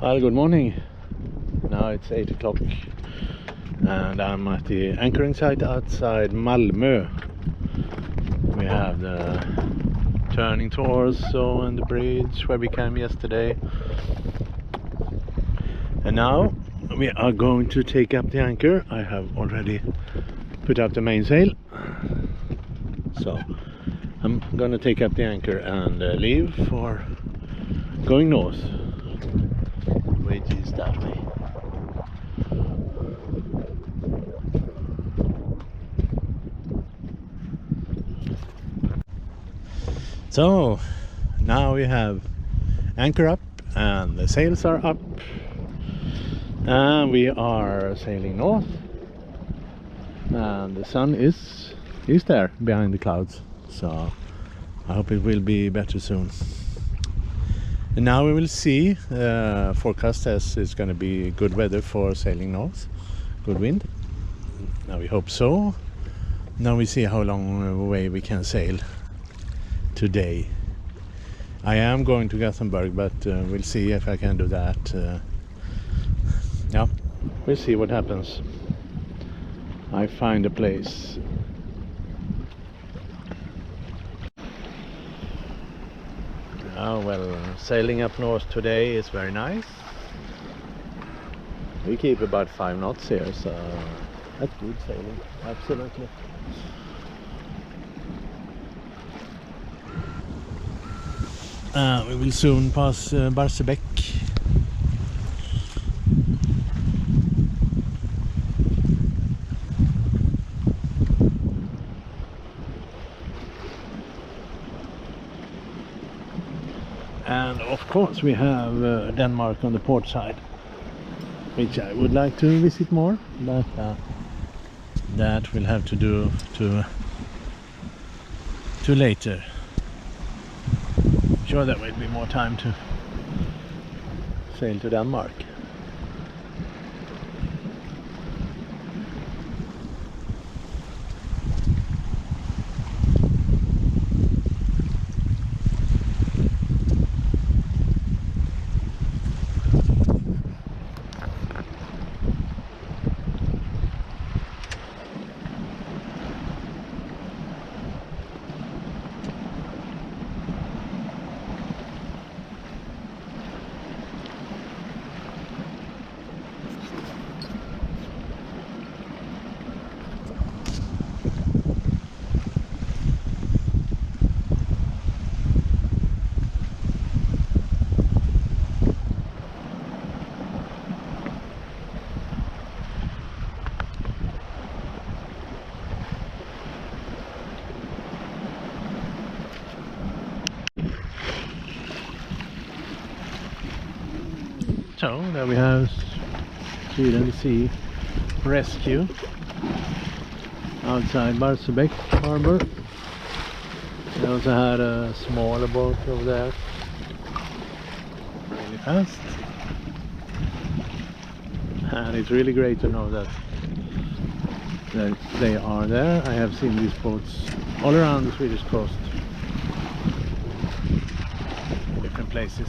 Well, good morning. Now it's 8 o'clock and I'm at the anchoring site outside Malmö. We have the turning torso and the bridge where we came yesterday. And now we are going to take up the anchor. I have already put up the mainsail. So I'm gonna take up the anchor and leave for going north. Which is that way. So now we have anchor up and the sails are up and we are sailing north, and the sun is there behind the clouds, so I hope it will be better soon. And now we will see. Forecast says it's going to be good weather for sailing north, good wind. Now we hope so. Now we see how long away we can sail today. I am going to Gothenburg, but we'll see if I can do that. Yeah, we'll see what happens. I find a place. Oh, well, sailing up north today is very nice. We keep about 5 knots here, so that's good sailing, absolutely. We will soon pass Barsebäck. And of course we have Denmark on the port side, which I would like to visit more, but that we'll have to do to later. I'm sure there will be more time to sail to Denmark. So there we have Sweden Sea Rescue outside Barsebäck harbor. They also had a smaller boat over there, really fast. And it's really great to know that they are there. I have seen these boats all around the Swedish coast, different places.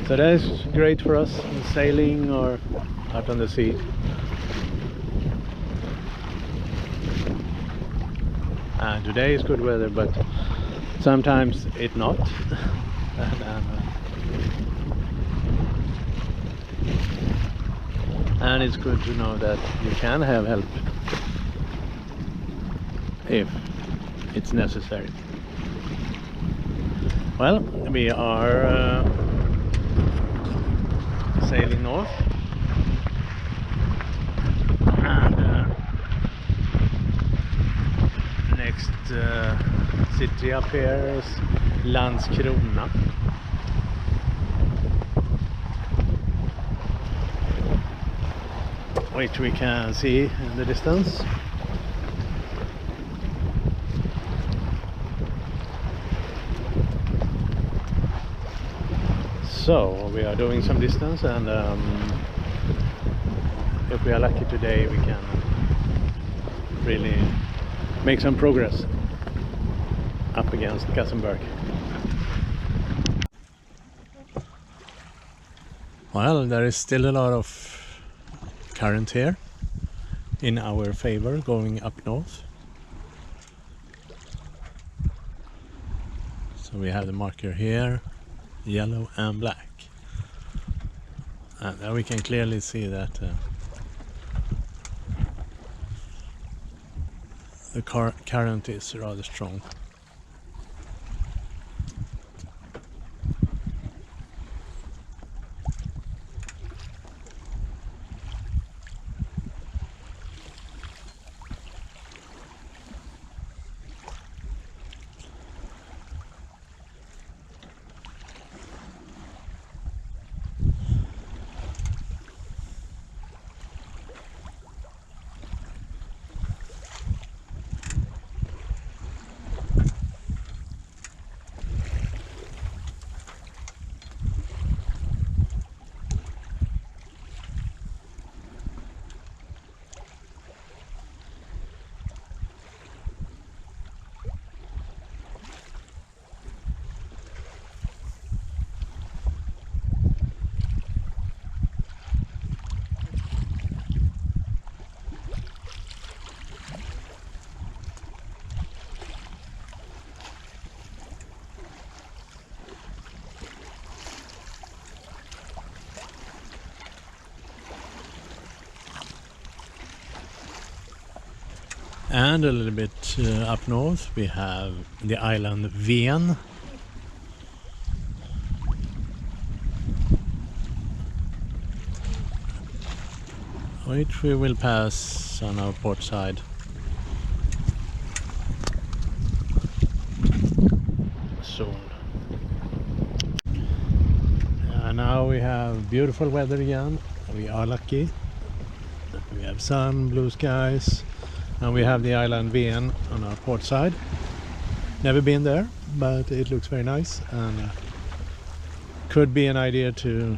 So that is great for us in sailing or out on the sea. And today is good weather, but sometimes it's not. And it's good to know that you can have help if it's necessary. Well, we are sailing north, and next city up here is Landskrona, which we can see in the distance. So we are doing some distance, and if we are lucky today we can really make some progress up against Gothenburg. Well, there is still a lot of current here in our favor going up north. So we have the marker here, yellow and black. And there we can clearly see that the current is rather strong. And a little bit up north we have the island Ven. Which we will pass on our port side soon. Now we have beautiful weather again. We are lucky. We have sun, blue skies. And we have the island Ven on our port side. Never been there, but it looks very nice and could be an idea to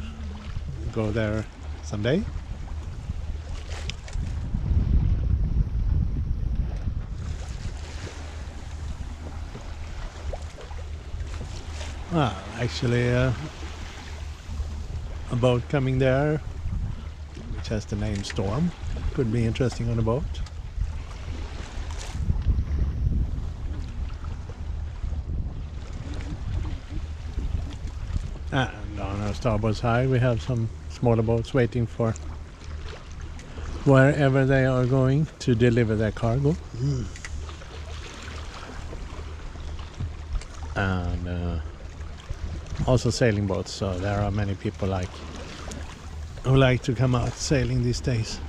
go there someday. Actually a boat coming there which has the name Storm. Could be interesting on a boat. And on our starboard side we have some smaller boats waiting for wherever they are going to deliver their cargo. And also sailing boats, so there are many people who like to come out sailing these days.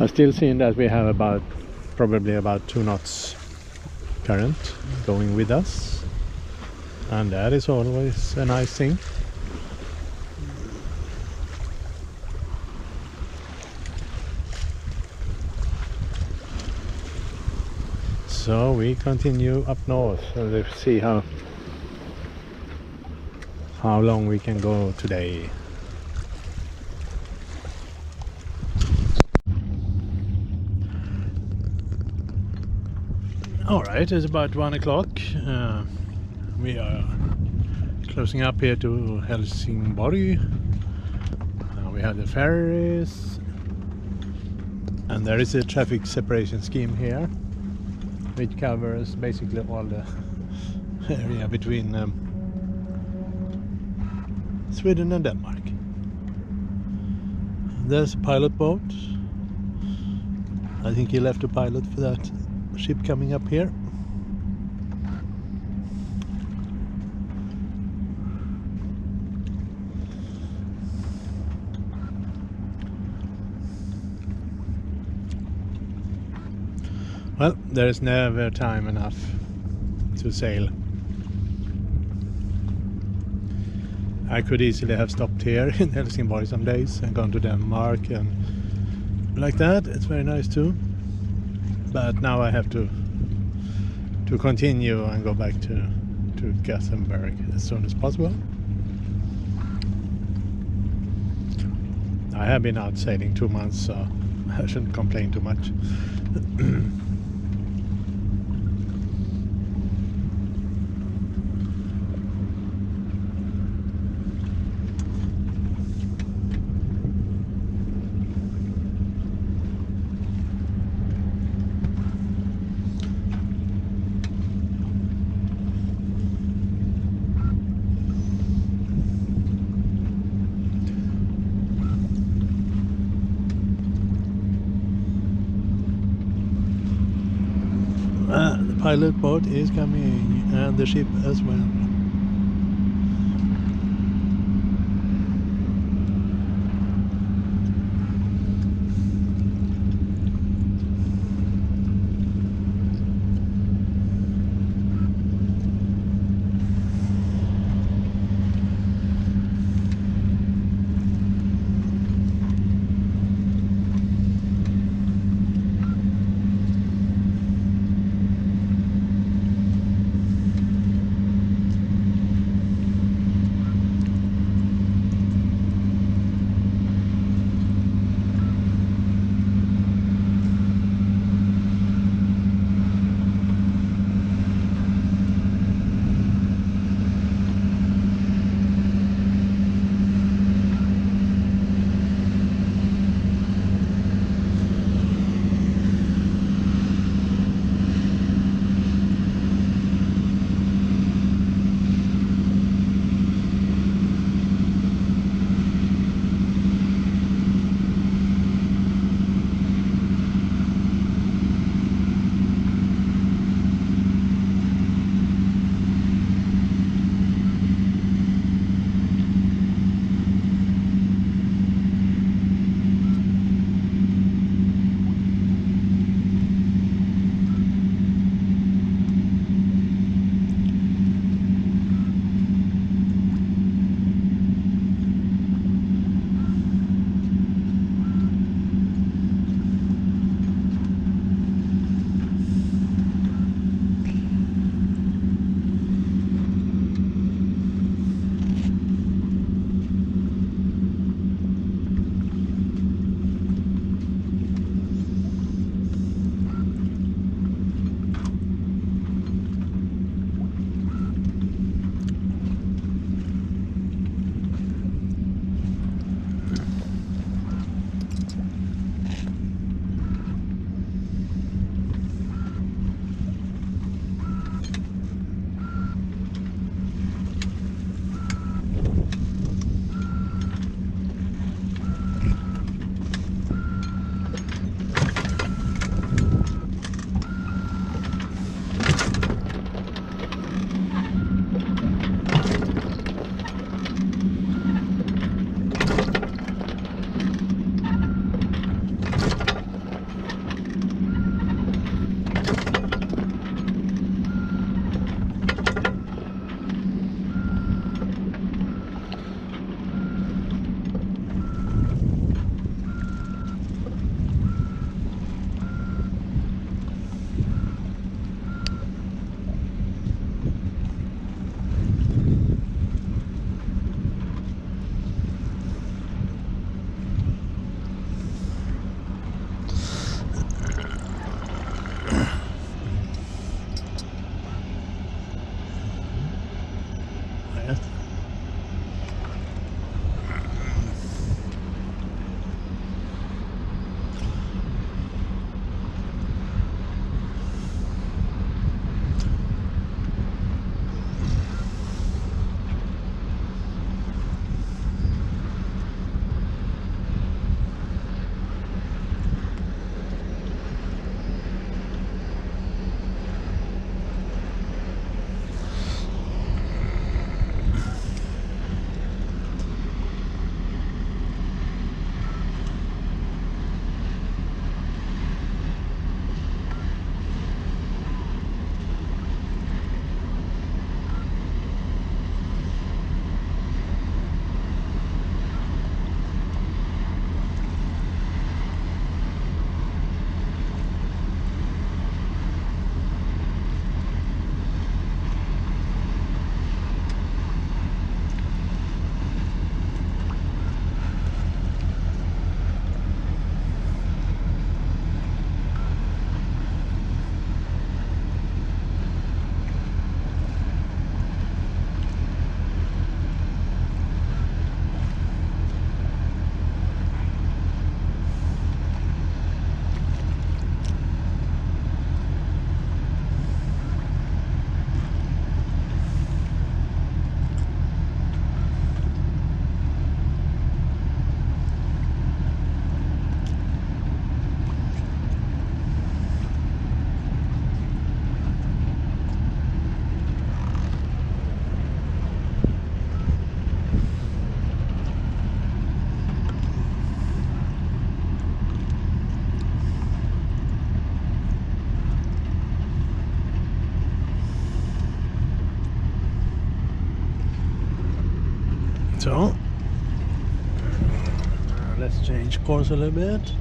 I'm still seeing that we have probably about 2 knots current going with us, and that is always a nice thing. So we continue up north and let's see how long we can go today. Alright, it's about 1 o'clock. We are closing up here to Helsingborg. We have the ferries, and there is a traffic separation scheme here which covers basically all the area between Sweden and Denmark. There's a pilot boat. I think he left a pilot for that ship coming up here. Well, there is never time enough to sail. I could easily have stopped here in Helsingborg some days and gone to Denmark and like that. It's very nice too. But now I have to continue and go back to Gothenburg as soon as possible. I have been out sailing 2 months, so I shouldn't complain too much. pilot boat is coming, and the ship as well. So let's change course a little bit.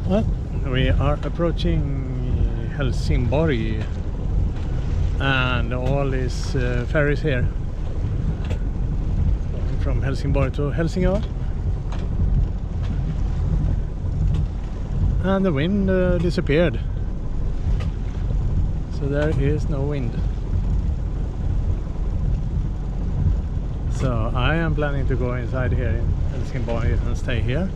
Well, we are approaching Helsingborg and all these ferries here going from Helsingborg to Helsingør, and the wind disappeared, so there is no wind. So I am planning to go inside here in Helsingborg and stay here.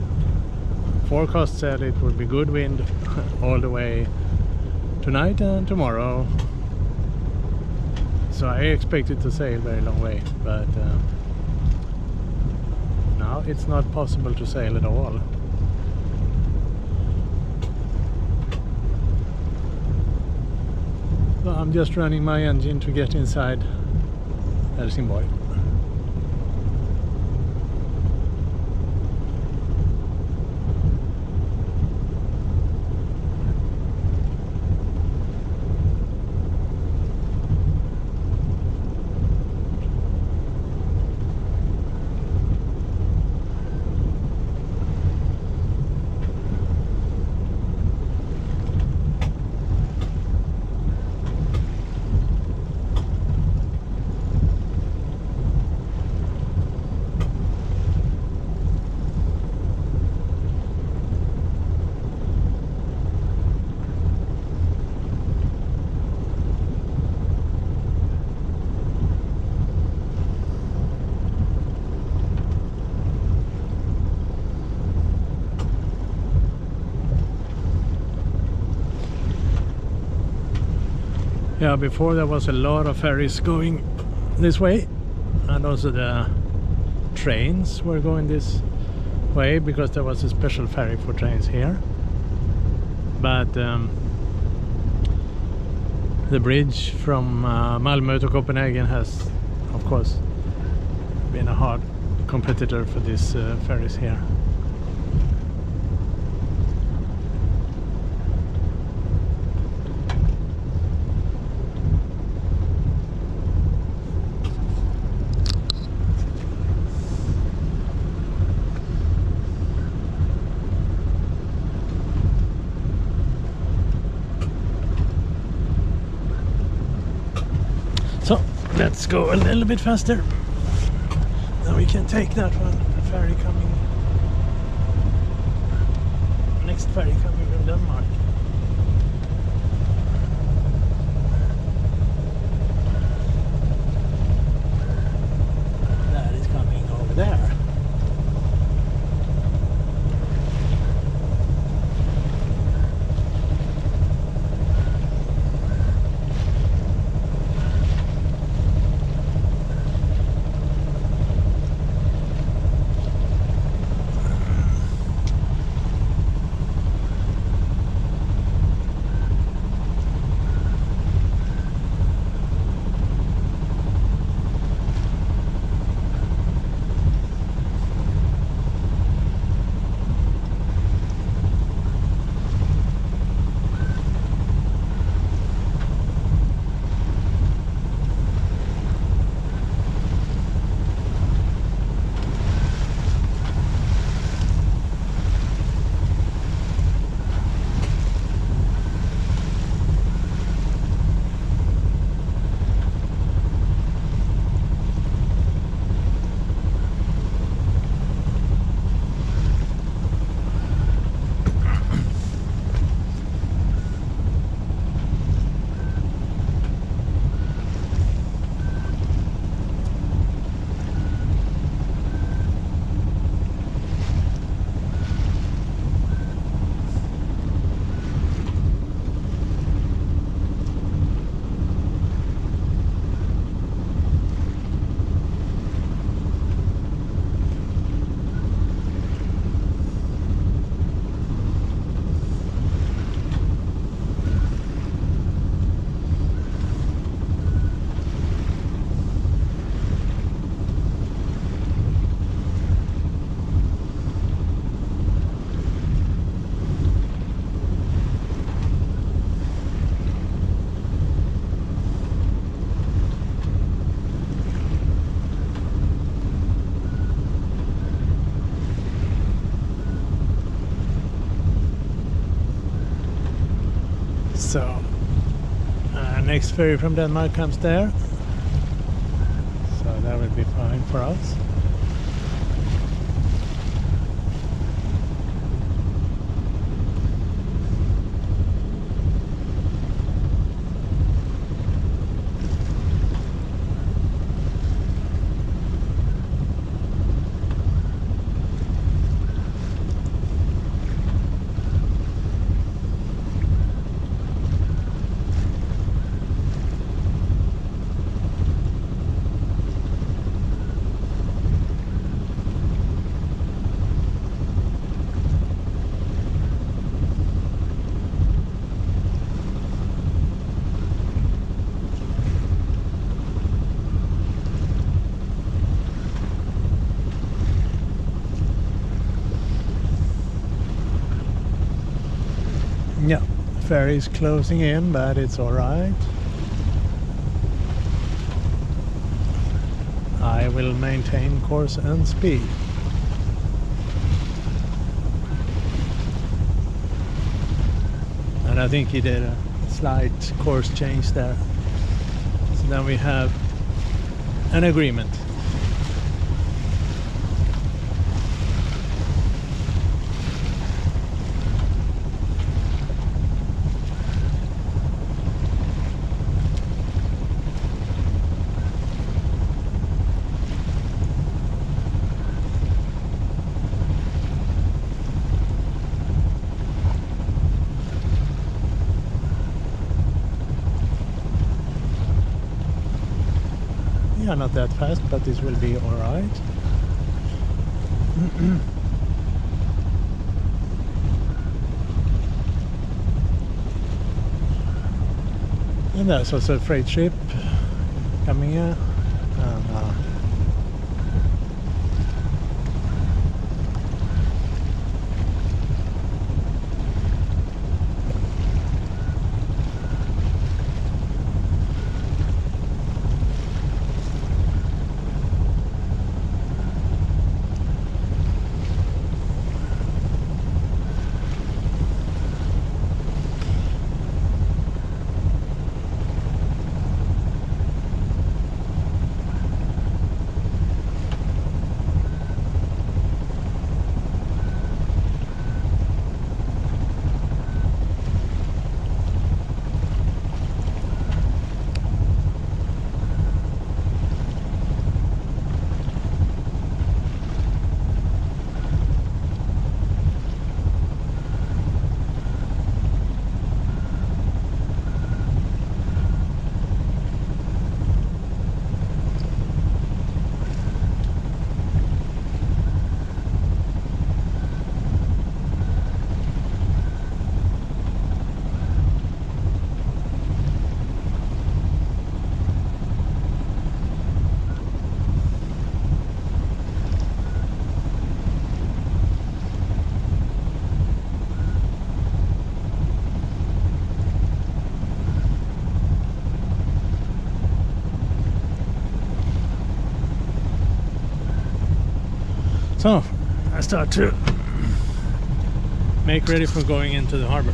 Forecast said it would be good wind all the way tonight and tomorrow, so I expected to sail very long way, but now it's not possible to sail at all. So I'm just running my engine to get inside Helsingborg. Yeah, before there was a lot of ferries going this way, and also the trains were going this way because there was a special ferry for trains here. But the bridge from Malmö to Copenhagen has, of course, been a hard competitor for these ferries here. So let's go a little bit faster. Now we can take that one. The ferry coming. Next ferry coming from Denmark. That is coming over there. So next ferry from Denmark comes there, so that will be fine for us. Yeah, ferry is closing in, but it's all right. I will maintain course and speed. And I think he did a slight course change there. So then we have an agreement. Yeah, not that fast, but this will be all right. And there's also a freight ship coming here. So I start to make ready for going into the harbor.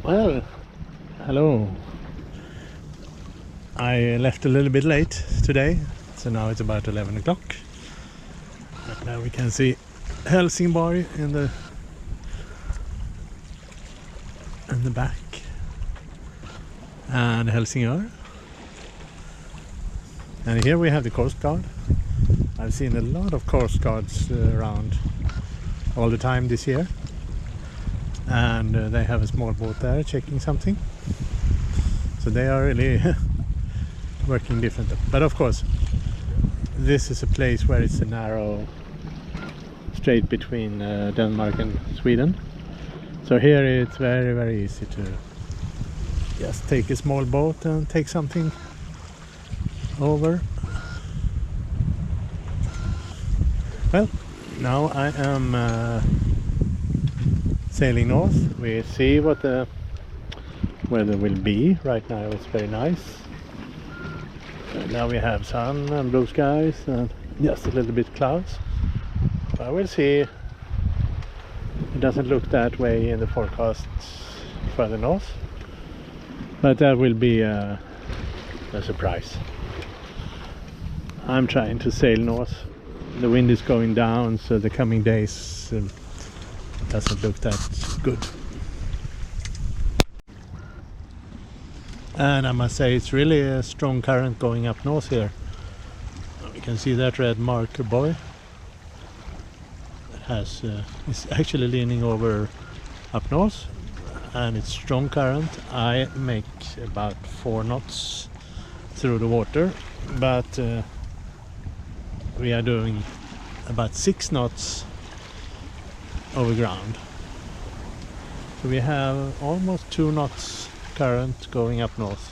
Well, hello. I left a little bit late today, so now it's about 11 o'clock. And now we can see Helsingborg in the back, and Helsingör. And here we have the Coast Guard. I've seen a lot of Coast Guards around all the time this year. And they have a small boat there checking something. So they are really working differently. But of course, this is a place where it's a narrow strait between Denmark and Sweden. So here it's very, very easy to just take a small boat and take something over. Well, now I am sailing north. We see what the weather will be. Right now it's very nice. Now we have sun and blue skies and just a little bit clouds. I will see. It doesn't look that way in the forecast further north, but that will be a surprise. I'm trying to sail north. The wind is going down, so the coming days doesn't look that good. And I must say it's really a strong current going up north here. You can see that red marker buoy. It's actually leaning over up north, and it's strong current. I make about 4 knots through the water, but we are doing about 6 knots over ground. So we have almost 2 knots current going up north.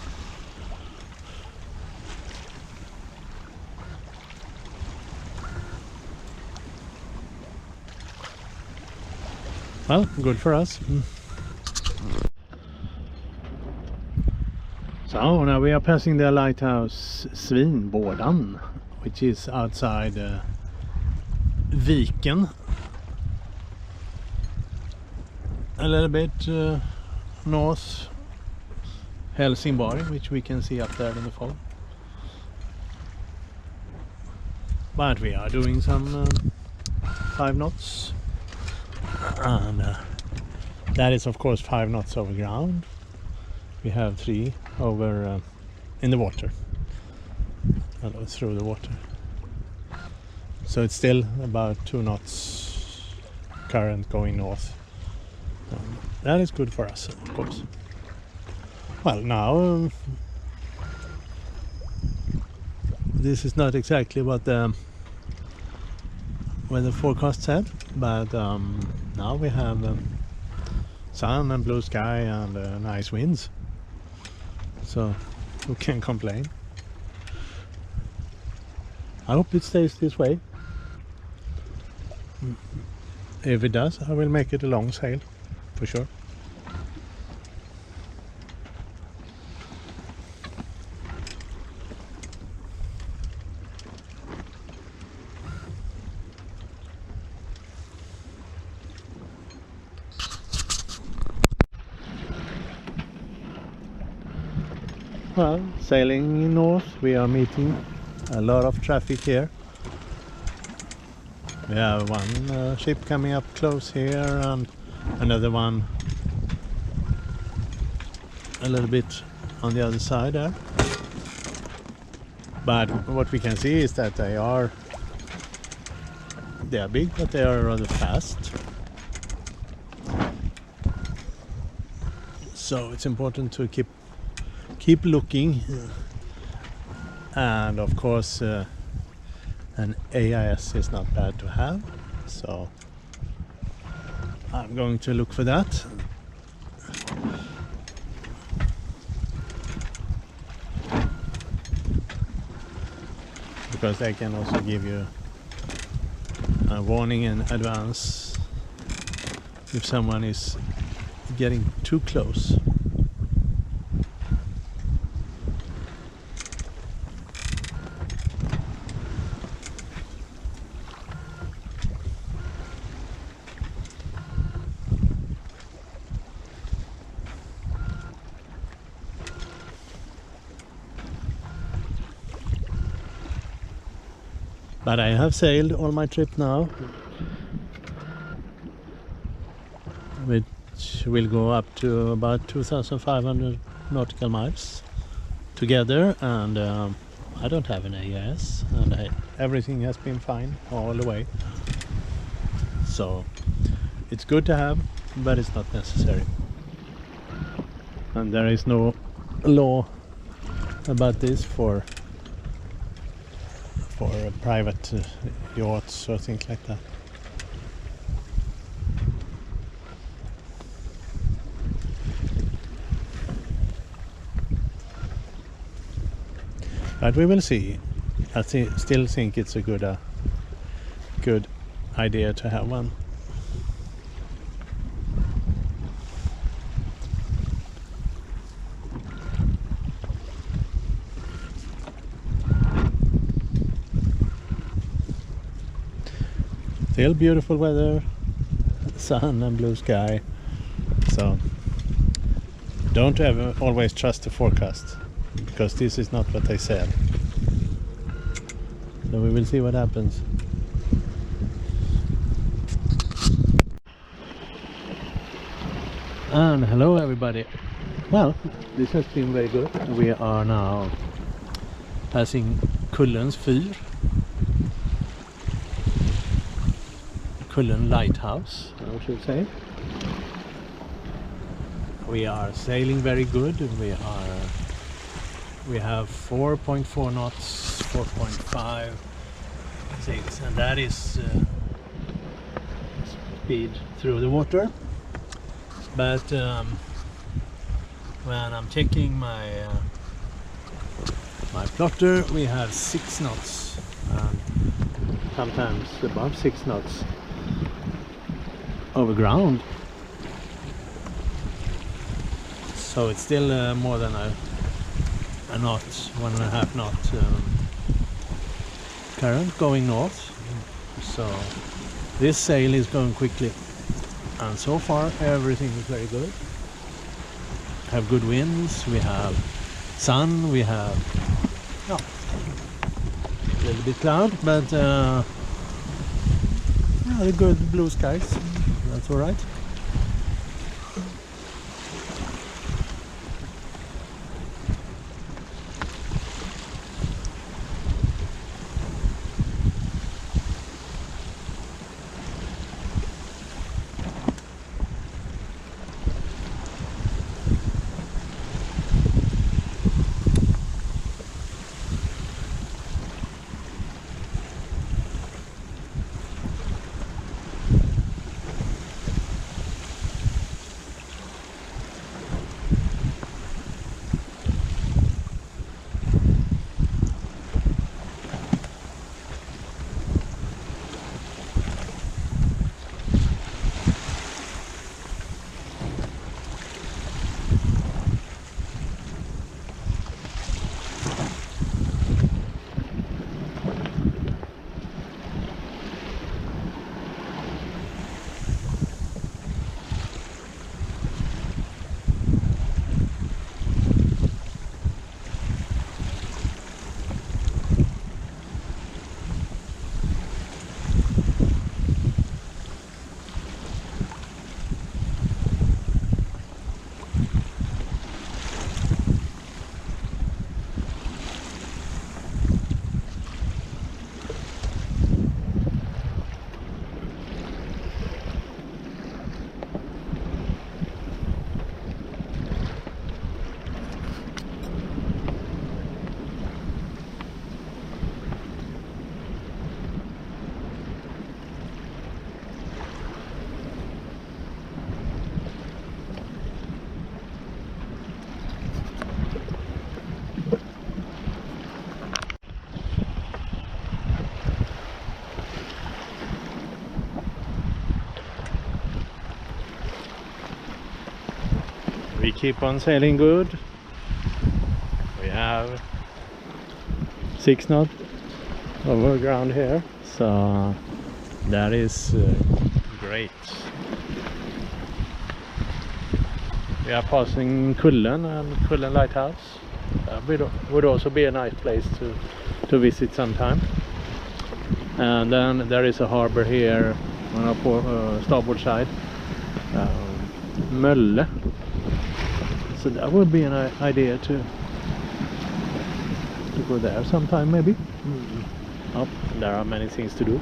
Well, good for us. So now we are passing the lighthouse Svinbådan, which is outside Viken, a little bit north Helsingborg, which we can see up there in the fog. But we are doing some 5 knots, and that is of course 5 knots over ground. We have 3 over in the water, through the water. So it's still about 2 knots current going north. That is good for us, of course. Well, now this is not exactly what the weather forecast said, but now we have sun and blue sky and nice winds. So who can complain? I hope it stays this way. If it does, I will make it a long sail for sure. Well, sailing north, we are meeting a lot of traffic here. We have one ship coming up close here and another one a little bit on the other side there. But what we can see is that they are big, but they are rather fast. So it's important to keep looking, and of course an AIS is not bad to have, so I'm going to look for that. Because they can also give you a warning in advance if someone is getting too close. But I have sailed all my trip now, which will go up to about 2,500 nautical miles together, and I don't have an AIS, and everything has been fine all the way. So it's good to have, but it's not necessary. And there is no law about this for private yachts or things like that. But we will see. I still think it's a good idea to have one. Still beautiful weather, sun and blue sky. So don't ever always trust the forecast, because this is not what they said. So we will see what happens. And hello everybody. Well, this has been very good. We are now passing Kullens Fyr, Kullen Lighthouse, I should say. We are sailing very good. We have 4.4 knots, 4.5, 6, and that is speed through the water. But when I'm checking my plotter, we have 6 knots, and sometimes above 6 knots over ground. So it's still more than a knot, 1.5 knot current going north. So this sail is going quickly, and so far everything is very good. Have good winds, we have sun, we have a little bit cloud, but good blue skies. That's all right. We keep on sailing good. We have 6 knots over ground here, so that is great. We are passing Kullen and Kullen Lighthouse. Would also be a nice place to visit sometime. And then there is a harbor here on our starboard side, Mölle. So that would be an idea to go there sometime maybe. Oh, there are many things to do.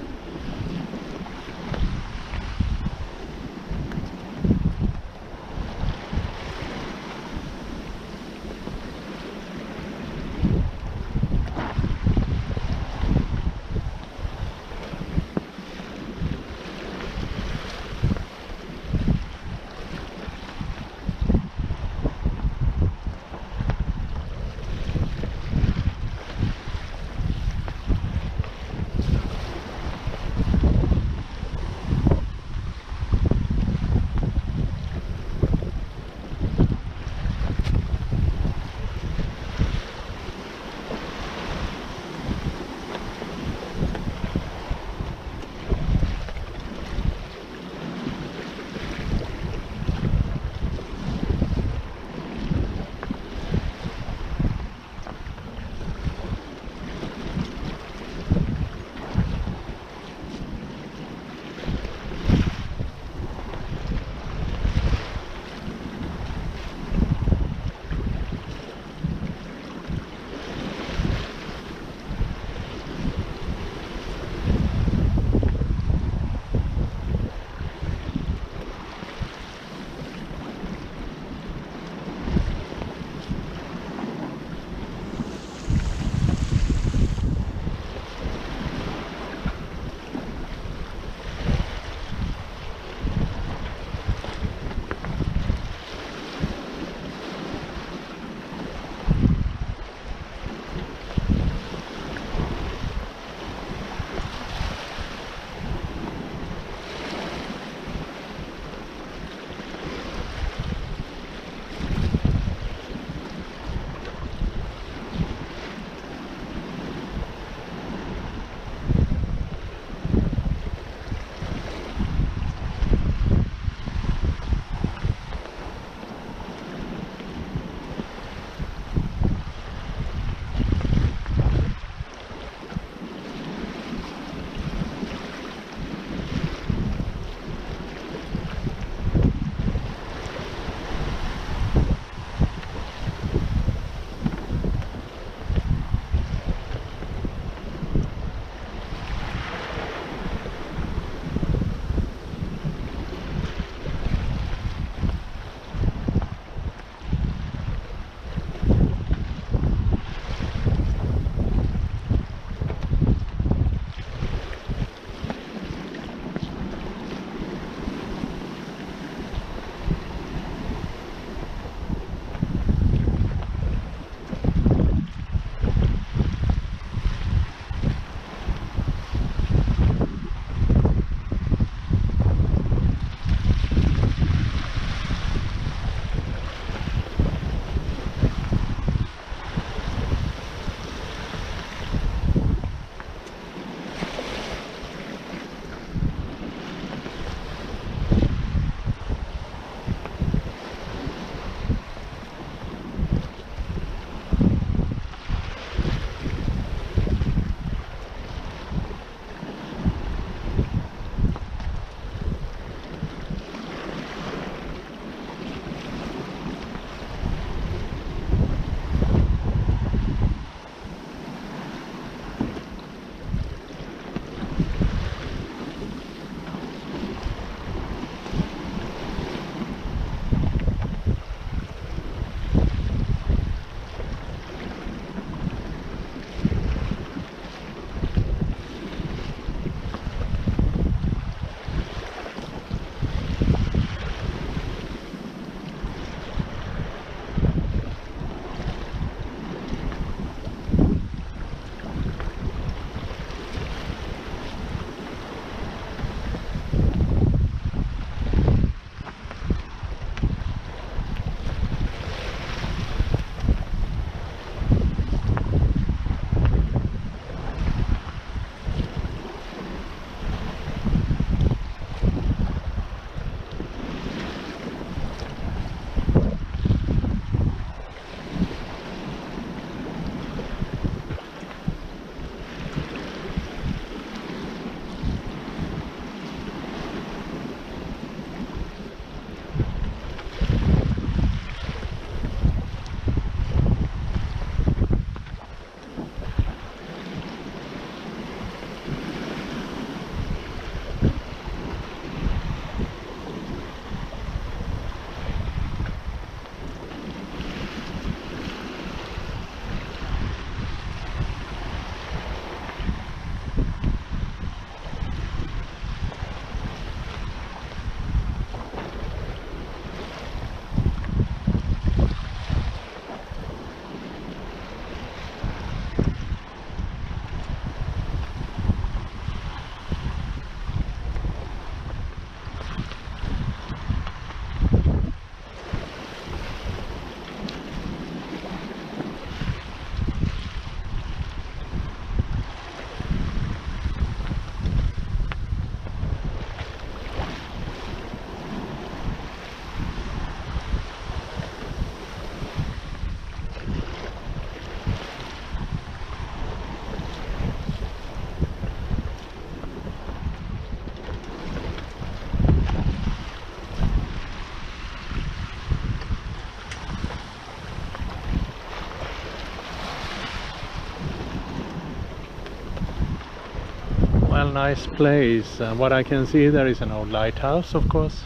Well, nice place. What I can see, there is an old lighthouse, of course.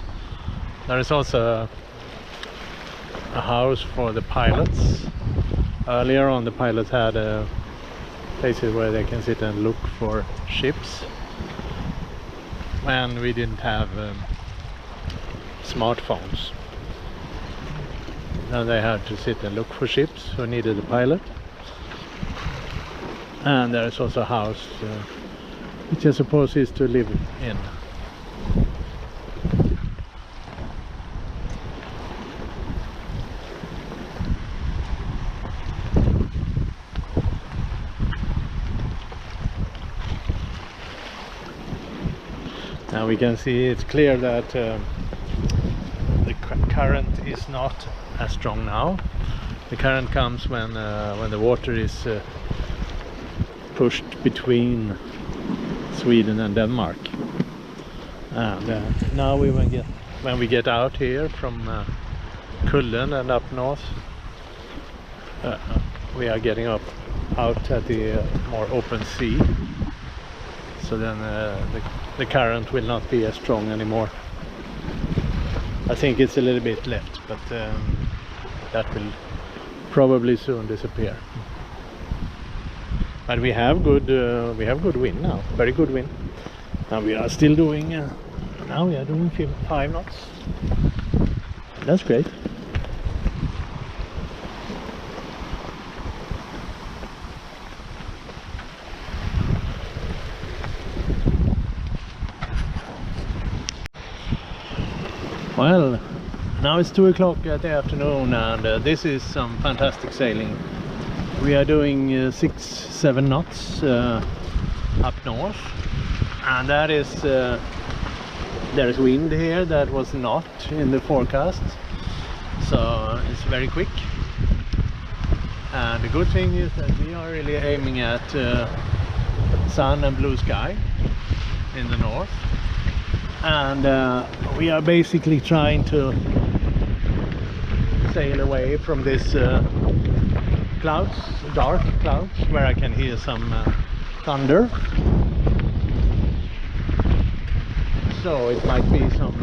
There is also a house for the pilots. Earlier on, the pilots had places where they can sit and look for ships. When we didn't have smartphones, now they had to sit and look for ships who needed a pilot. And there is also a house which I suppose is to live in. Now we can see it's clear that the current is not as strong now. The current comes when the water is pushed between Sweden and Denmark. And now when we get out here from Kullen and up north, we are getting out at the more open sea. So then the current will not be as strong anymore. I think it's a little bit left, but that will probably soon disappear. But we have good wind now, very good wind. Now we are still doing 5 knots. That's great. Well, now it's 2 o'clock at the afternoon, and this is some fantastic sailing. We are doing 6-7 knots up north, and that is there is wind here that was not in the forecast, so it's very quick. And the good thing is that we are really aiming at sun and blue sky in the north, and we are basically trying to sail away from this clouds, dark clouds, where I can hear some thunder. So it might be some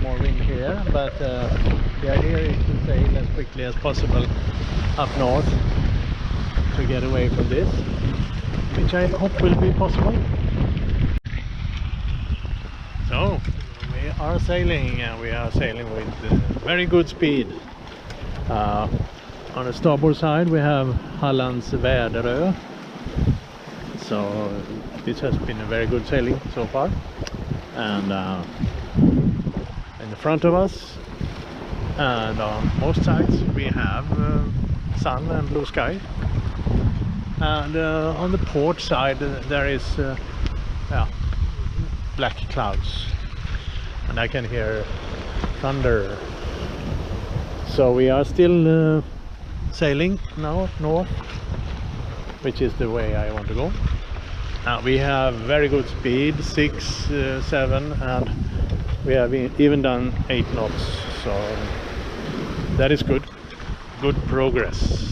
more wind here, but the idea is to sail as quickly as possible up north to get away from this, which I hope will be possible. So we are sailing, and we are sailing with very good speed. On the starboard side we have Hallands Väderö, so this has been a very good sailing so far. And in the front of us and on most sides we have sun and blue sky, and on the port side there is black clouds, and I can hear thunder. So we are still sailing now north, which is the way I want to go. We have very good speed, 6, 7, and we have even done 8 knots, so that is good progress.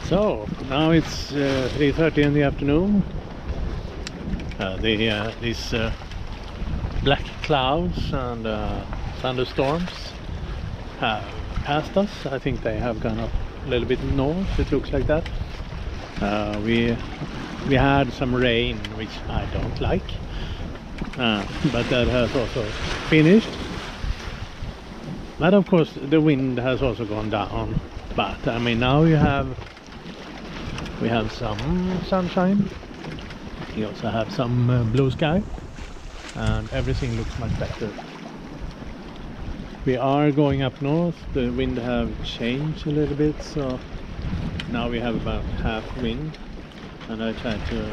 So now it's 3:30 in the afternoon. These black clouds and thunderstorms have passed us. I think they have gone up a little bit north, it looks like that. We had some rain, which I don't like, but that has also finished. But of course the wind has also gone down. But I mean, now we have some sunshine. We also have some blue sky, and everything looks much better. We are going up north. The wind have changed a little bit, so now we have about half wind, and I try to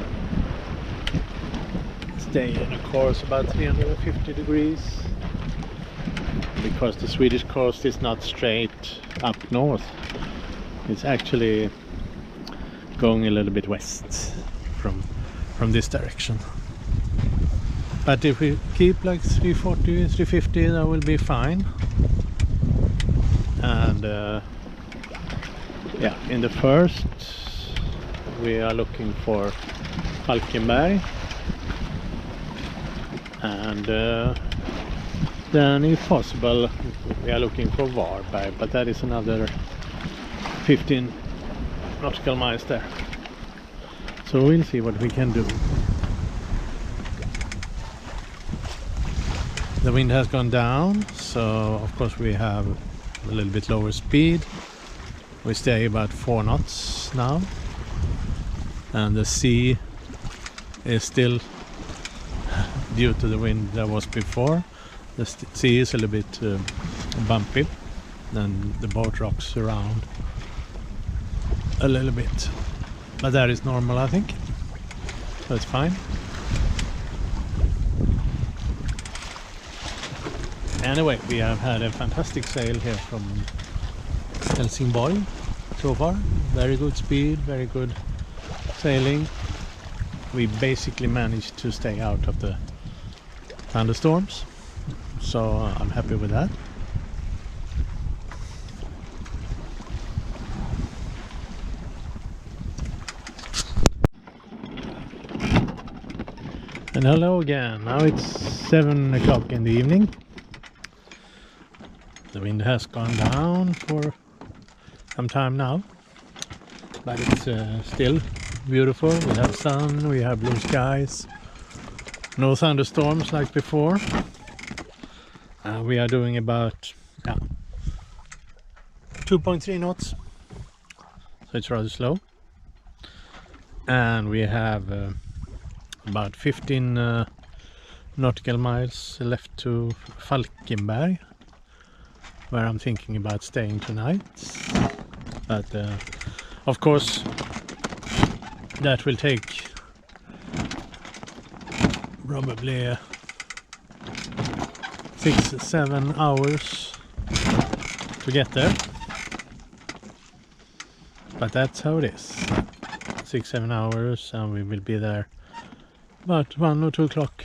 stay in a course about 350 degrees. because the Swedish coast is not straight up north. It's actually going a little bit west from this direction. But if we keep like 340, 350, that will be fine. And yeah, in the first we are looking for Falkenberg, and then if possible we are looking for Varberg, but that is another 15 nautical miles there. So we'll see what we can do. The wind has gone down, so of course we have a little bit lower speed. We stay about 4 knots now, and the sea is still, due to the wind that was before, the sea is a little bit bumpy, and the boat rocks around a little bit, but that is normal, I think, so it's fine. Anyway, we have had a fantastic sail here from Helsingborg so far. Very good speed, very good sailing. We basically managed to stay out of the thunderstorms, so I'm happy with that. And hello again. Now it's 7 o'clock in the evening. The wind has gone down for some time now, but it's still beautiful. We have sun, we have blue skies, no thunderstorms like before. We are doing about 2.3 knots, so it's rather slow. And we have about 15 nautical miles left to Falkenberg, where I'm thinking about staying tonight. But of course that will take probably 6-7 hours to get there, but that's how it is. 6-7 hours, and we will be there about 1 or 2 o'clock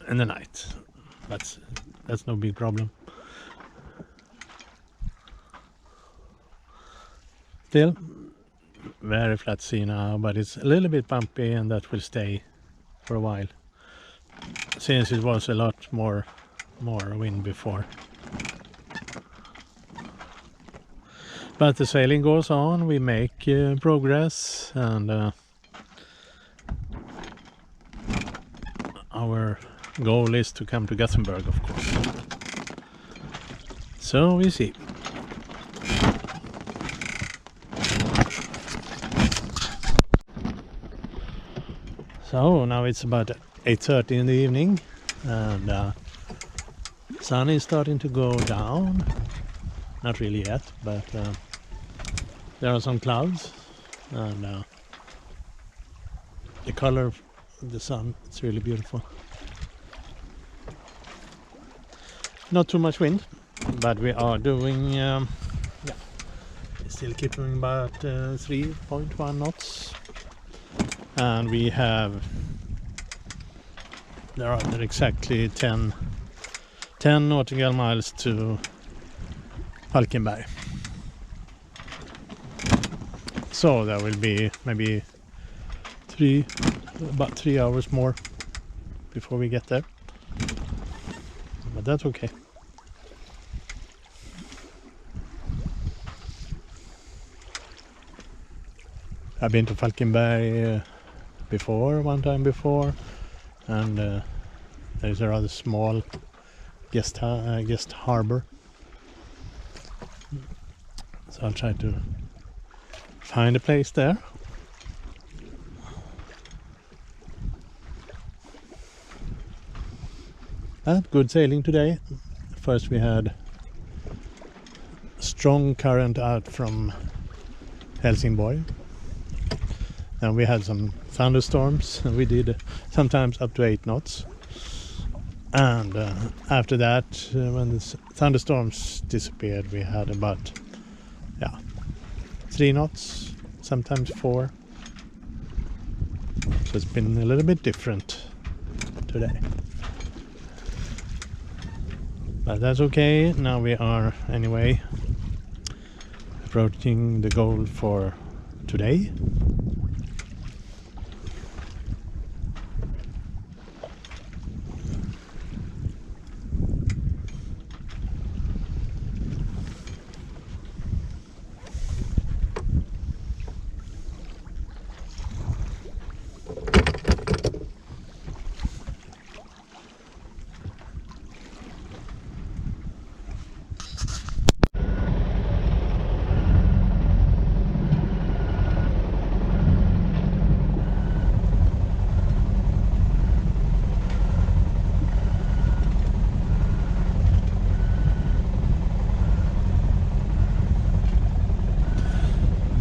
in the night. That's no big problem. Still very flat sea now, but it's a little bit bumpy, and that will stay for a while, since it was a lot more wind before. But the sailing goes on, we make progress, and our goal is to come to Göteborg, of course. So we see. So now it's about 8:30 in the evening, and sun is starting to go down. Not really yet, but there are some clouds, and the color of the sun, it's really beautiful. Not too much wind, but we are doing still keeping about 3.1 knots. And we have, there are exactly 10 nautical miles to Falkenberg. So there will be maybe about 3 hours more before we get there, but that's okay. I've been to Falkenberg before, one time before, and there's a rather small guest harbor, so I'll try to find a place there. But good sailing today. First we had strong current out from Helsingborg, and we had some thunderstorms, and we did sometimes up to 8 knots. And after that, when the thunderstorms disappeared, we had about 3 knots, sometimes 4. So it's been a little bit different today. But that's okay. Now we are anyway approaching the goal for today.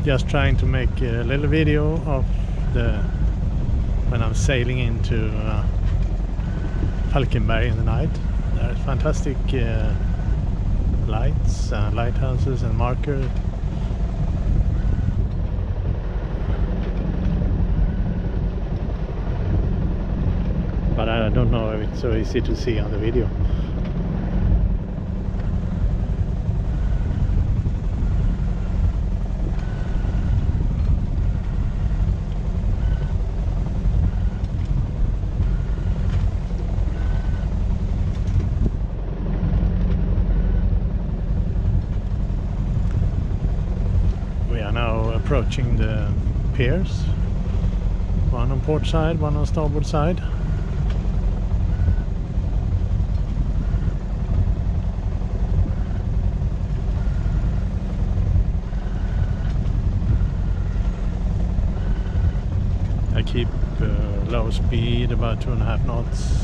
Just trying to make a little video of when I'm sailing into Falkenberg in the night. There's fantastic lights, lighthouses and markers. But I don't know if it's so easy to see on the video. Approaching the piers, one on port side, one on starboard side. I keep low speed, about 2.5 knots.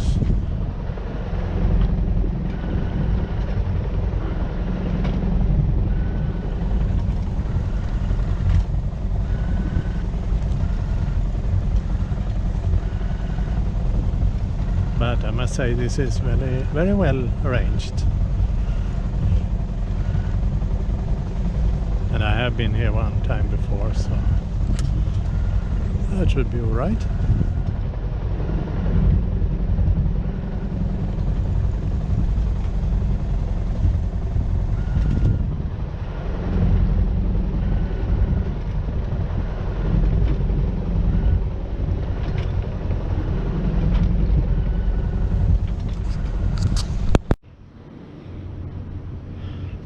But I must say this is very, very well arranged. And I have been here one time before, so that should be all right.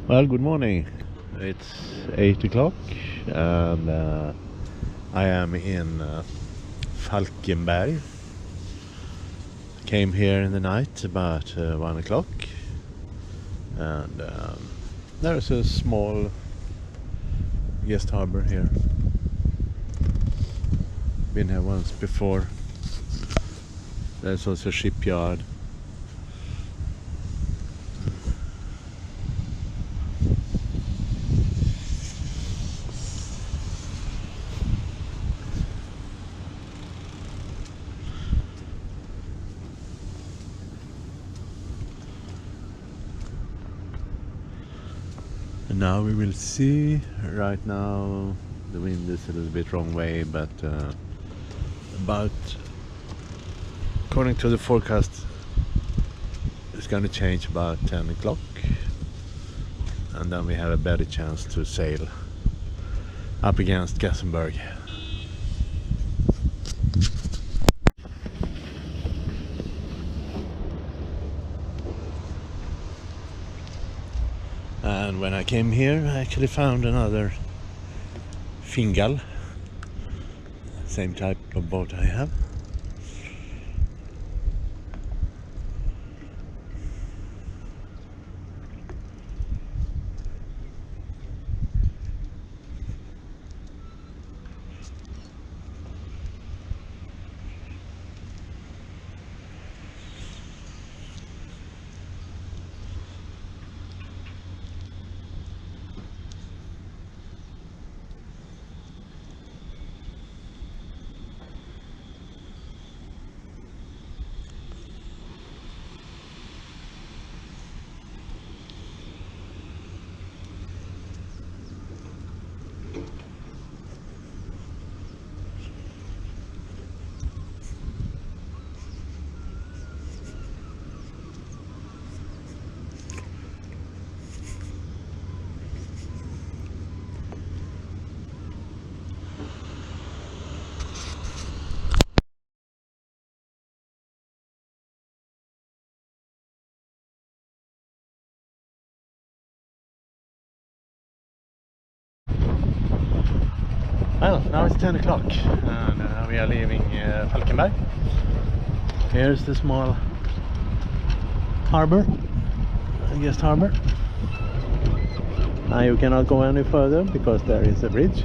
Well, good morning. It's 8 o'clock and I am in Falkenberg. Came here in the night about 1 o'clock, and there's a small guest harbor here. Been here once before. There's also a shipyard. And now we will see. Right now the wind is a little bit wrong way, but about, according to the forecast, it's going to change about 10 o'clock, and then we have a better chance to sail up against Gothenburg. And when I came here, I actually found another Fingal, same type of boat I have. Well, now it's 10 o'clock and we are leaving Falkenberg. Here's the small harbor, guest harbor. Now you cannot go any further because there is a bridge.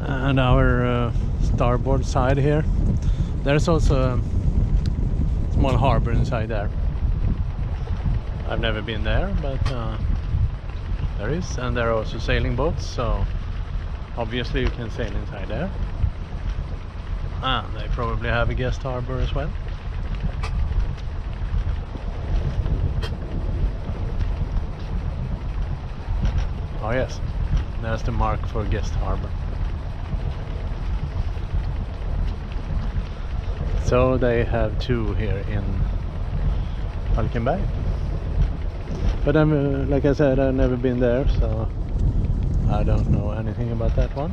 And our starboard side here, there's also a small harbor inside there. I've never been there, but there is, and there are also sailing boats, so obviously you can sail inside there. And they probably have a guest harbor as well. Oh yes, there's the mark for guest harbor. So they have two here in Falkenberg. But I'm like I said, I've never been there, so I don't know anything about that one.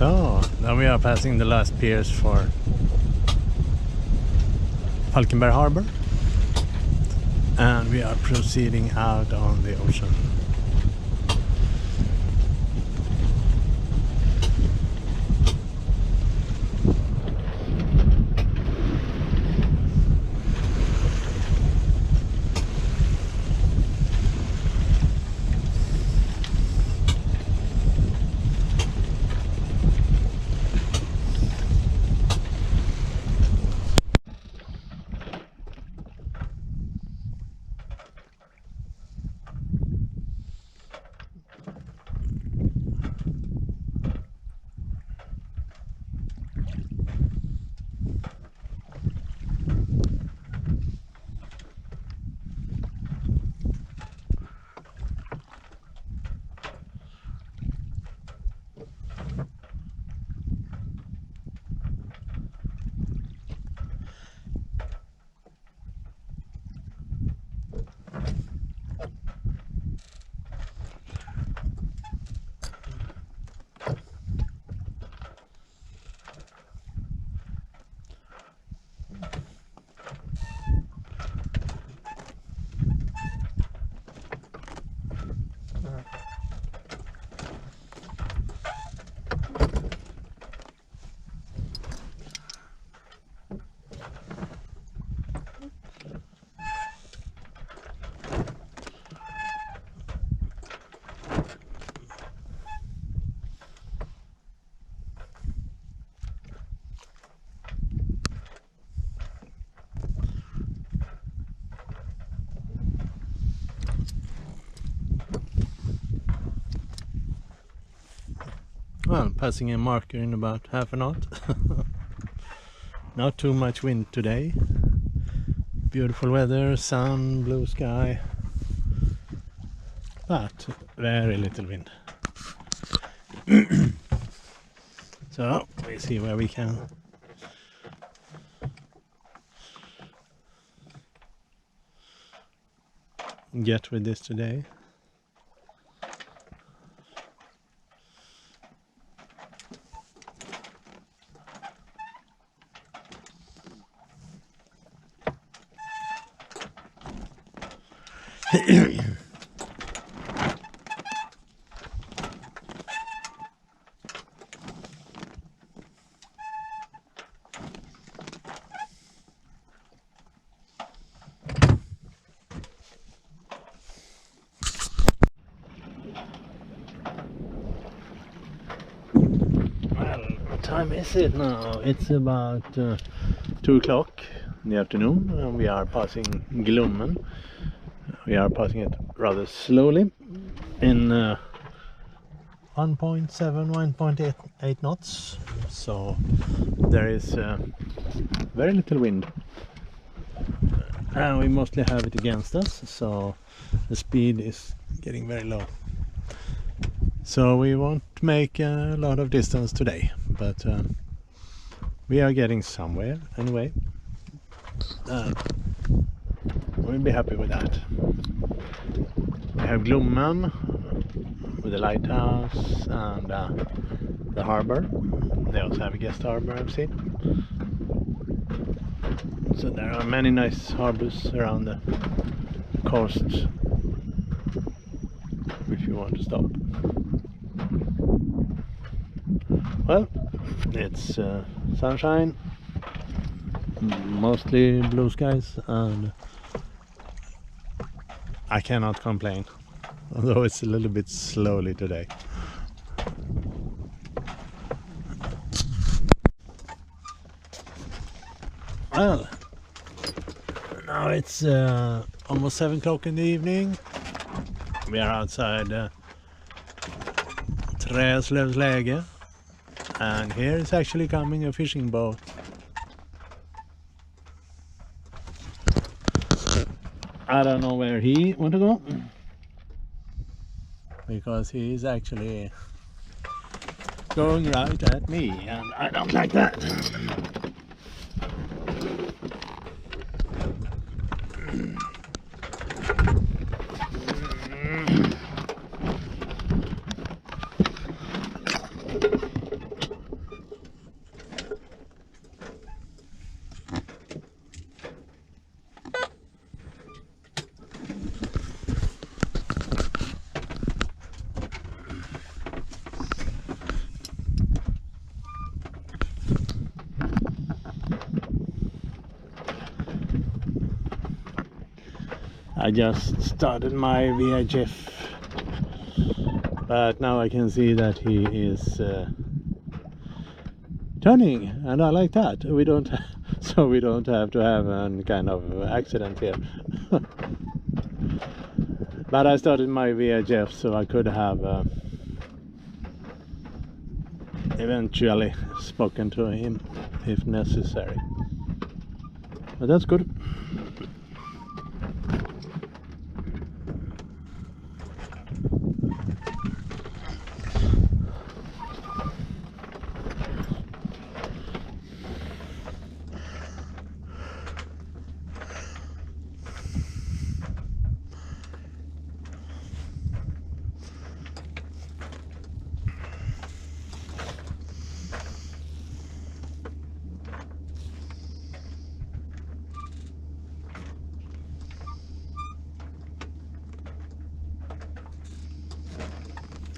So now we are passing the last piers for Falkenberg harbor, and we are proceeding out on the ocean. Well, passing a marker in about half a knot. Not too much wind today. Beautiful weather, sun, blue sky, but very little wind. So we see where we can get with this today. What time is it now? It's about 2 o'clock in the afternoon, and we are passing Glommen. We are passing it rather slowly in 1.7, 1.8 knots, so there is very little wind, and we mostly have it against us, so the speed is getting very low. So we won't make a lot of distance today, but we are getting somewhere anyway. We'll be happy with that. We have Glommen with the lighthouse and the harbor. They also have a guest harbor, I've seen. So there are many nice harbors around the coast if you want to stop. Well, it's sunshine, mostly blue skies, and I cannot complain, although it's a little bit slowly today. Well, now it's almost 7 o'clock in the evening. We are outside Träslövsläge, and here is actually coming a fishing boat. I don't know where he want to go, because he is actually going right at me, and I don't like that. I just started my VHF, but now I can see that he is turning, and I like that. We don't so we don't have to have a kind of accident here. But I started my VHF so I could have eventually spoken to him if necessary. But that's good.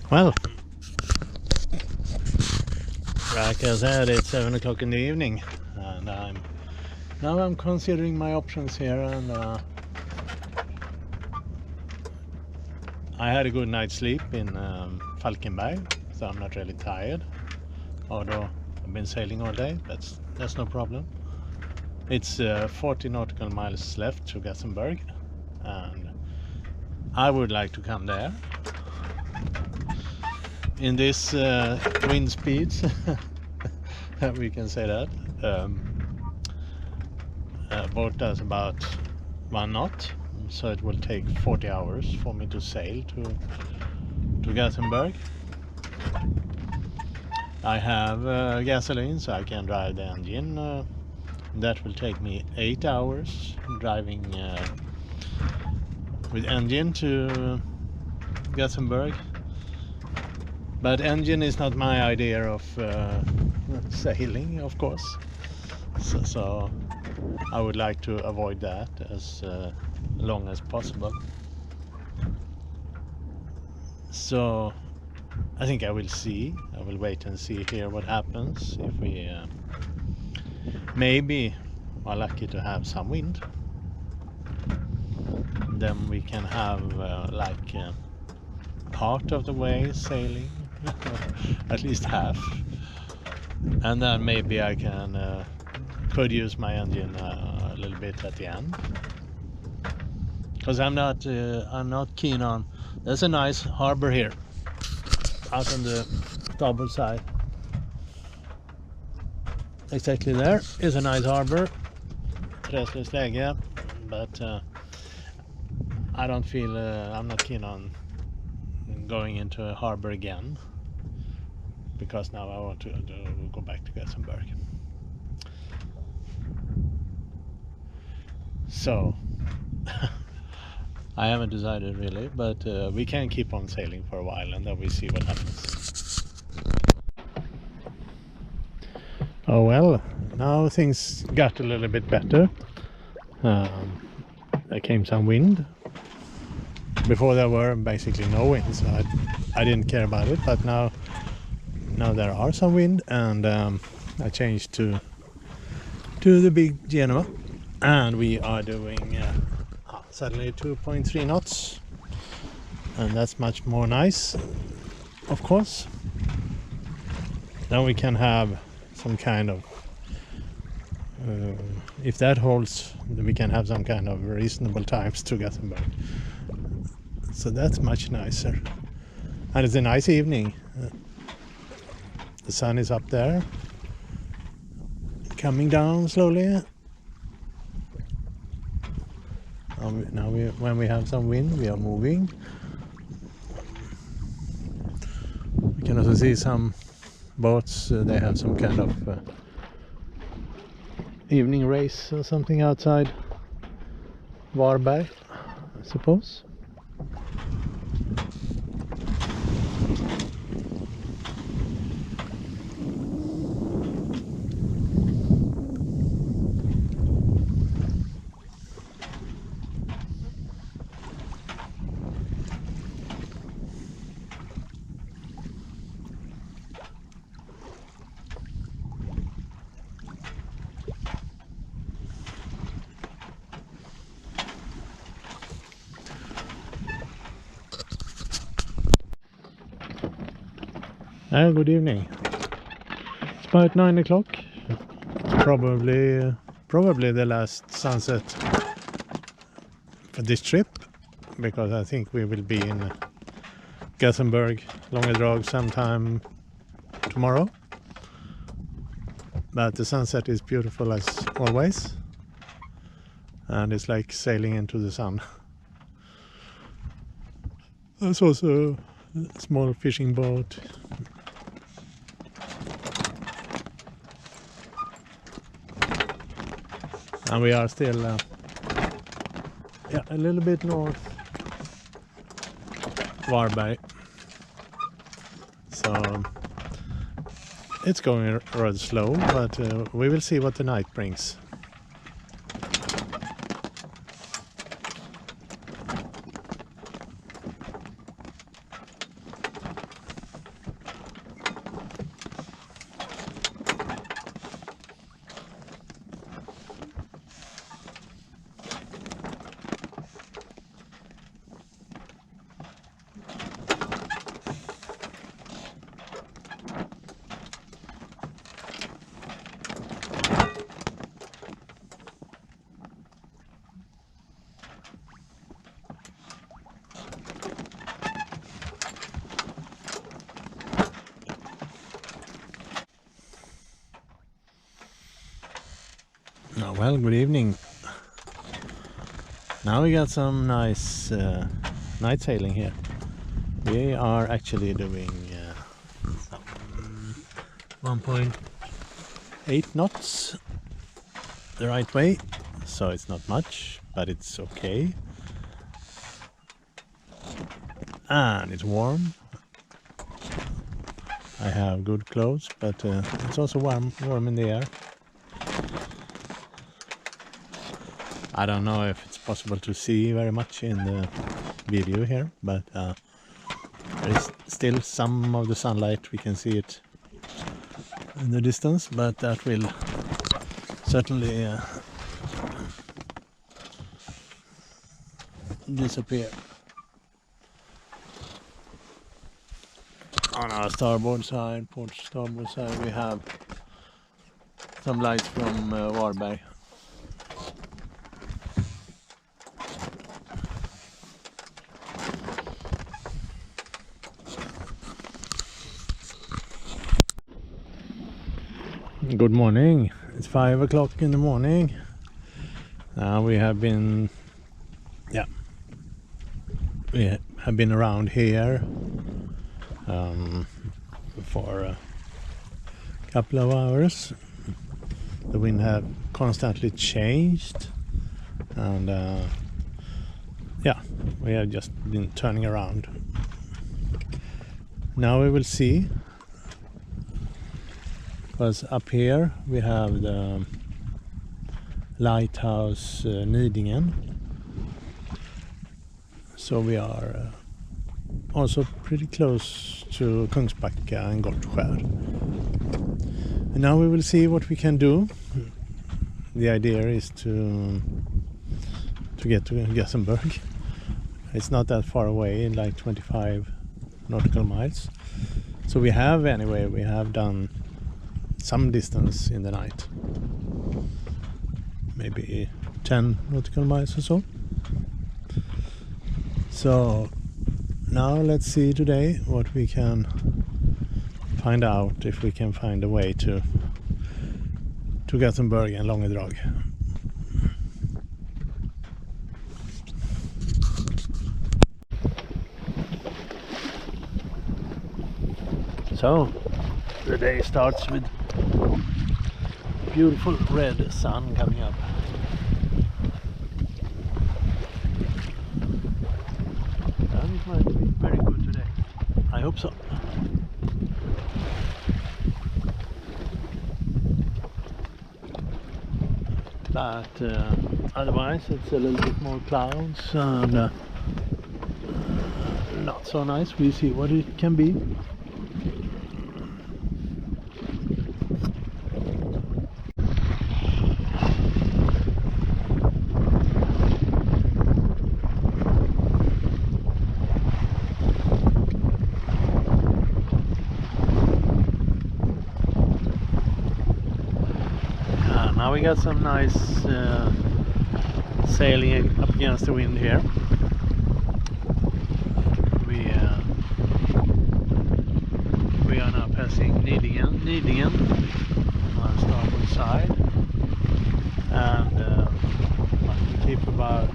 Well, like I said, it's 7 o'clock in the evening, and I'm considering my options here, and I had a good night's sleep in Falkenberg, so I'm not really tired, although I've been sailing all day. That's no problem. It's 40 nautical miles left to Gothenburg, and I would like to come there in this wind speeds. We can say that. Boat does about 1 knot, so it will take 40 hours for me to sail to Gothenburg. I have gasoline, so I can drive the engine. That will take me 8 hours driving with engine to Gothenburg. But engine is not my idea of sailing, of course. So I would like to avoid that as long as possible. So I think I will see. I will wait and see here what happens. If we maybe are lucky to have some wind, then we can have like part of the way sailing, at least half, and then maybe I could use my engine a little bit at the end, because I'm not keen on. There's a nice harbor here out on the starboard side. Exactly, there is a nice harbor, Träslövsläge, but I don't feel I'm not keen on going into a harbor again, because now I want to go back to Gothenburg. So I haven't decided really, but we can keep on sailing for a while, and then we see what happens. Oh well, now things got a little bit better. There came some wind. Before there were basically no wind, so I didn't care about it. But now there are some wind, and I changed to the big Genoa, and we are doing suddenly 2.3 knots, and that's much more nice, of course. Then we can have some kind of if that holds, we can have some kind of reasonable times to Gothenburg. So that's much nicer, and it's a nice evening. The sun is up there, coming down slowly. Now when we have some wind, we are moving. We can also see some boats. They have some kind of evening race or something outside Varberg, I suppose. Good evening. It's about 9 o'clock. It's probably the last sunset for this trip, because I think we will be in Gothenburg, Långedrag sometime tomorrow. But the sunset is beautiful as always, and it's like sailing into the sun. There's also a small fishing boat. And we are still a little bit north Varberg. So it's going rather slow, but we will see what the night brings. Oh, well, good evening. Now we got some nice night sailing here. We are actually doing 1.8 knots the right way, so it's not much, but it's okay. And it's warm. I have good clothes, but it's also warm in the air. I don't know if it's possible to see very much in the video here, but there is still some of the sunlight. We can see it in the distance, but that will certainly disappear. On our starboard side, port starboard side, we have some lights from Varberg. Good morning. It's 5 o'clock in the morning. We have been around here for a couple of hours. The wind have constantly changed, and we have just been turning around. Now we will see. Because up here we have the lighthouse Nidingen, so we are also pretty close to Kungsbacka and Gottskär. And now we will see what we can do. The idea is to get to Gothenburg. It's not that far away, like 25 nautical miles. So we have done some distance in the night, maybe 10 nautical miles or so. So now let's see today what we can find out, if we can find a way to Gothenburg and Långedrag. So the day starts with beautiful red sun coming up. And it might be very good today. I hope so. But otherwise it's a little bit more clouds and not so nice. We see what it can be. we got some nice sailing up against the wind here. We are now passing Nidingen on the starboard side, and we keep about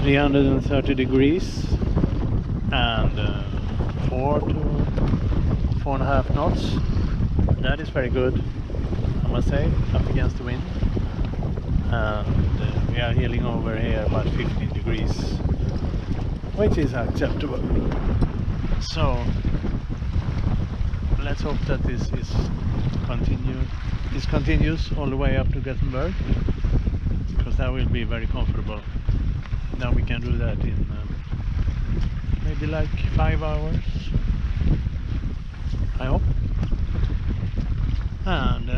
330 degrees and 4 to 4.5 knots. That is very good, I must say, up against the wind. And we are heeling over here about 15 degrees, which is acceptable. So let's hope that this continues all the way up to Gothenburg, because that will be very comfortable. Now we can do that in maybe like 5 hours, I hope. And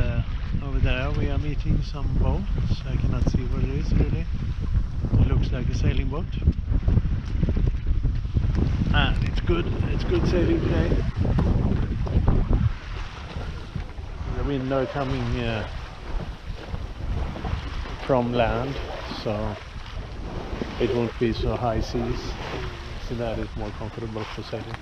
over there we are meeting some boats. I cannot see what it is really. It looks like a sailing boat. And it's good sailing today. The wind are coming from land, so it won't be so high seas, so that is more comfortable for sailing.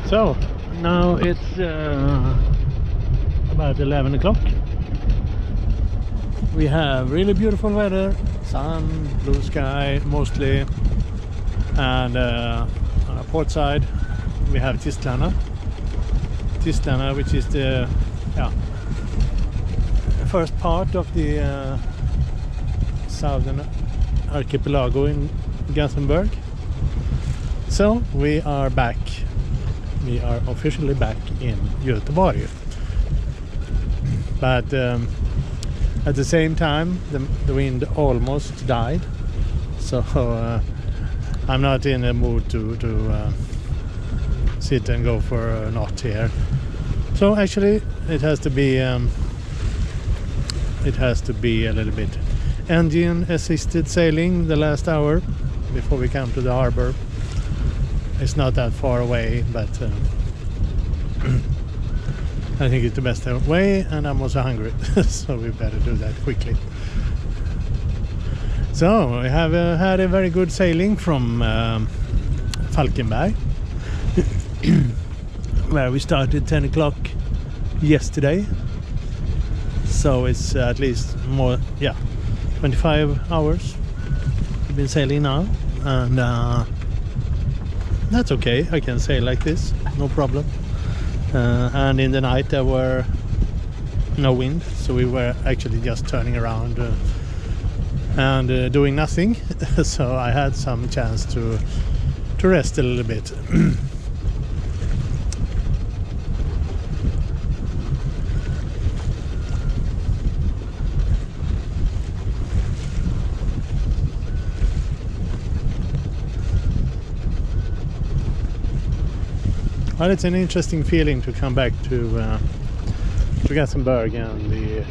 So now it's about 11 o'clock. We have really beautiful weather, sun, blue sky mostly, and on our port side we have Tistlana, which is the first part of the southern archipelago in Gothenburg. So we are back. We are officially back in Göteborg, but at the same time the wind almost died, so I'm not in the mood to sit and go for a knot here. So actually it has to be a little bit engine assisted sailing the last hour before we come to the harbor. It's not that far away, but I think it's the best way, and I'm also hungry, so we better do that quickly. So we have had a very good sailing from Falkenberg, where we started 10 o'clock yesterday. So it's at least 25 hours we've been sailing now, and that's okay. I can sail like this, no problem. And in the night there were no wind, so we were actually just turning around and doing nothing. So I had some chance to rest a little bit. Well, it's an interesting feeling to come back to Gothenburg and the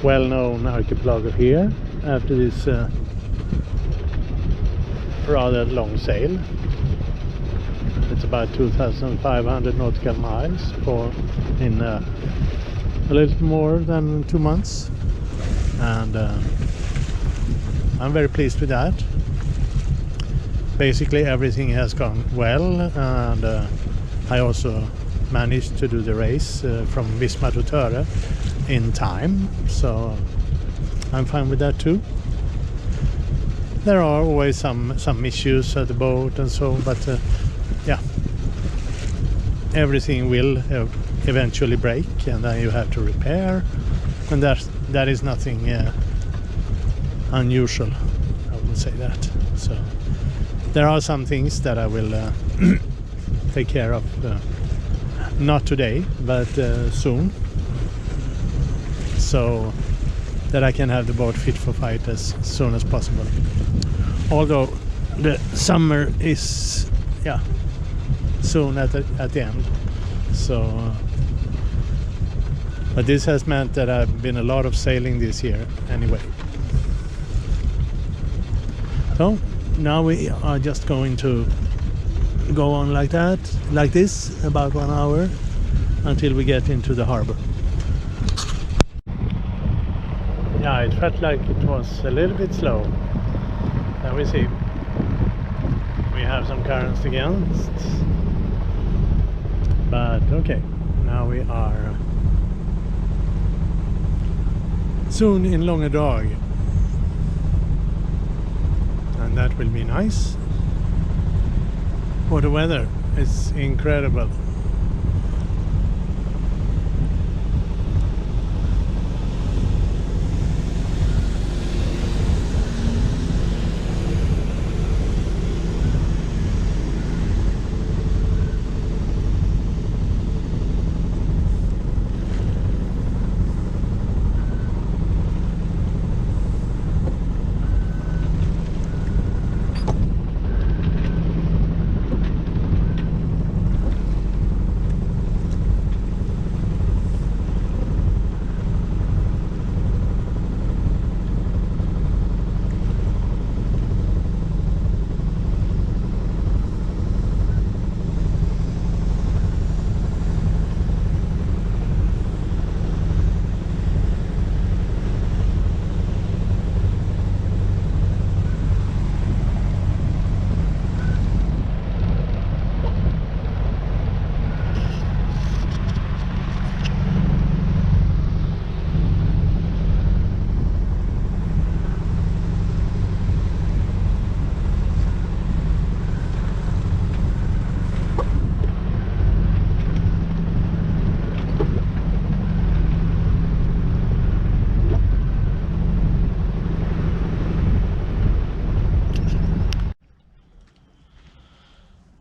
well-known archipelago here after this rather long sail. It's about 2,500 nautical miles in a little more than 2 months, and I'm very pleased with that. Basically everything has gone well, and I also managed to do the race from Visma to Töre in time, so I'm fine with that too. There are always some issues at the boat and so, but everything will eventually break, and then you have to repair, and that is nothing unusual, I would say that. So there are some things that I will take care of not today, but soon, so that I can have the boat fit for fight as soon as possible. Although the summer is soon at the end, so but this has meant that I've been a lot of sailing this year anyway. So now we are just going to go on like this, about 1 hour until we get into the harbor. Yeah, it felt like it was a little bit slow. Now we see we have some currents against, but okay, now we are soon in Lommabukten, and that will be nice. For the weather, it's incredible.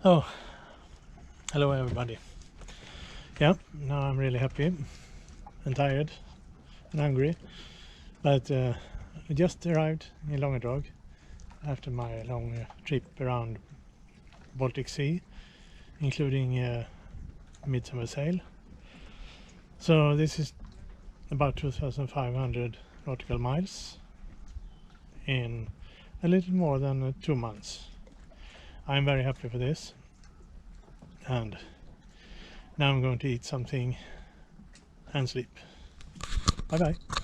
Oh, hello everybody. Yeah, now I'm really happy and tired and hungry, but I just arrived in Lommabukten after my long trip around Baltic Sea, including midsummer sail. So this is about 2,500 nautical miles in a little more than 2 months. I'm very happy for this, and now I'm going to eat something and sleep. Bye bye.